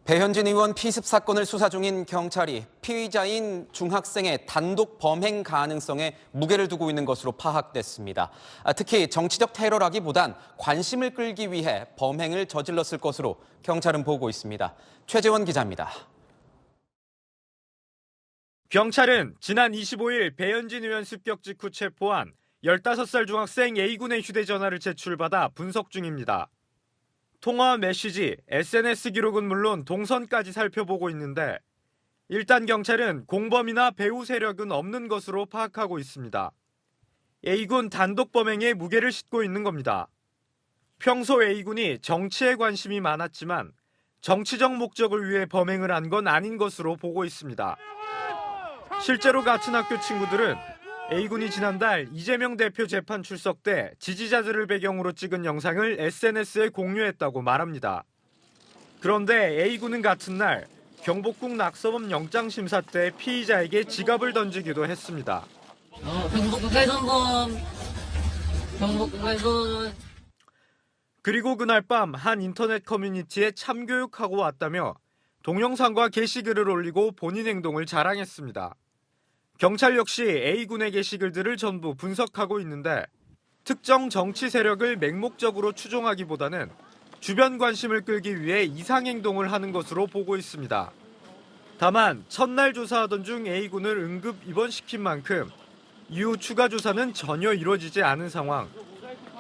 배현진 의원 피습 사건을 수사 중인 경찰이 피의자인 중학생의 단독 범행 가능성에 무게를 두고 있는 것으로 파악됐습니다. 특히 정치적 테러라기보단 관심을 끌기 위해 범행을 저질렀을 것으로 경찰은 보고 있습니다. 최재원 기자입니다. 경찰은 지난 25일 배현진 의원 습격 직후 체포한 15살 중학생 A군의 휴대전화를 제출받아 분석 중입니다. 통화 메시지, SNS 기록은 물론 동선까지 살펴보고 있는데 일단 경찰은 공범이나 배후 세력은 없는 것으로 파악하고 있습니다. A군 단독 범행에 무게를 싣고 있는 겁니다. 평소 A군이 정치에 관심이 많았지만 정치적 목적을 위해 범행을 한 건 아닌 것으로 보고 있습니다. 실제로 같은 학교 친구들은 A군이 지난달 이재명 대표 재판 출석 때 지지자들을 배경으로 찍은 영상을 SNS에 공유했다고 말합니다. 그런데 A군은 같은 날 경복궁 낙서범 영장심사 때 피의자에게 지갑을 던지기도 했습니다. 그리고 그날 밤 한 인터넷 커뮤니티에 참교육하고 왔다며 동영상과 게시글을 올리고 본인 행동을 자랑했습니다. 경찰 역시 A군의 게시글들을 전부 분석하고 있는데 특정 정치 세력을 맹목적으로 추종하기보다는 주변 관심을 끌기 위해 이상행동을 하는 것으로 보고 있습니다. 다만 첫날 조사하던 중 A군을 응급 입원시킨 만큼 이후 추가 조사는 전혀 이루어지지 않은 상황.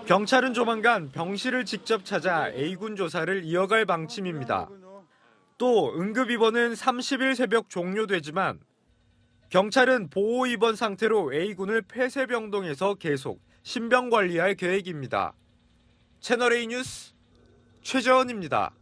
경찰은 조만간 병실을 직접 찾아 A군 조사를 이어갈 방침입니다. 또 응급 입원은 30일 새벽 종료되지만 경찰은 보호 입원 상태로 A군을 폐쇄병동에서 계속 신병 관리할 계획입니다. 채널A 뉴스 최재원입니다.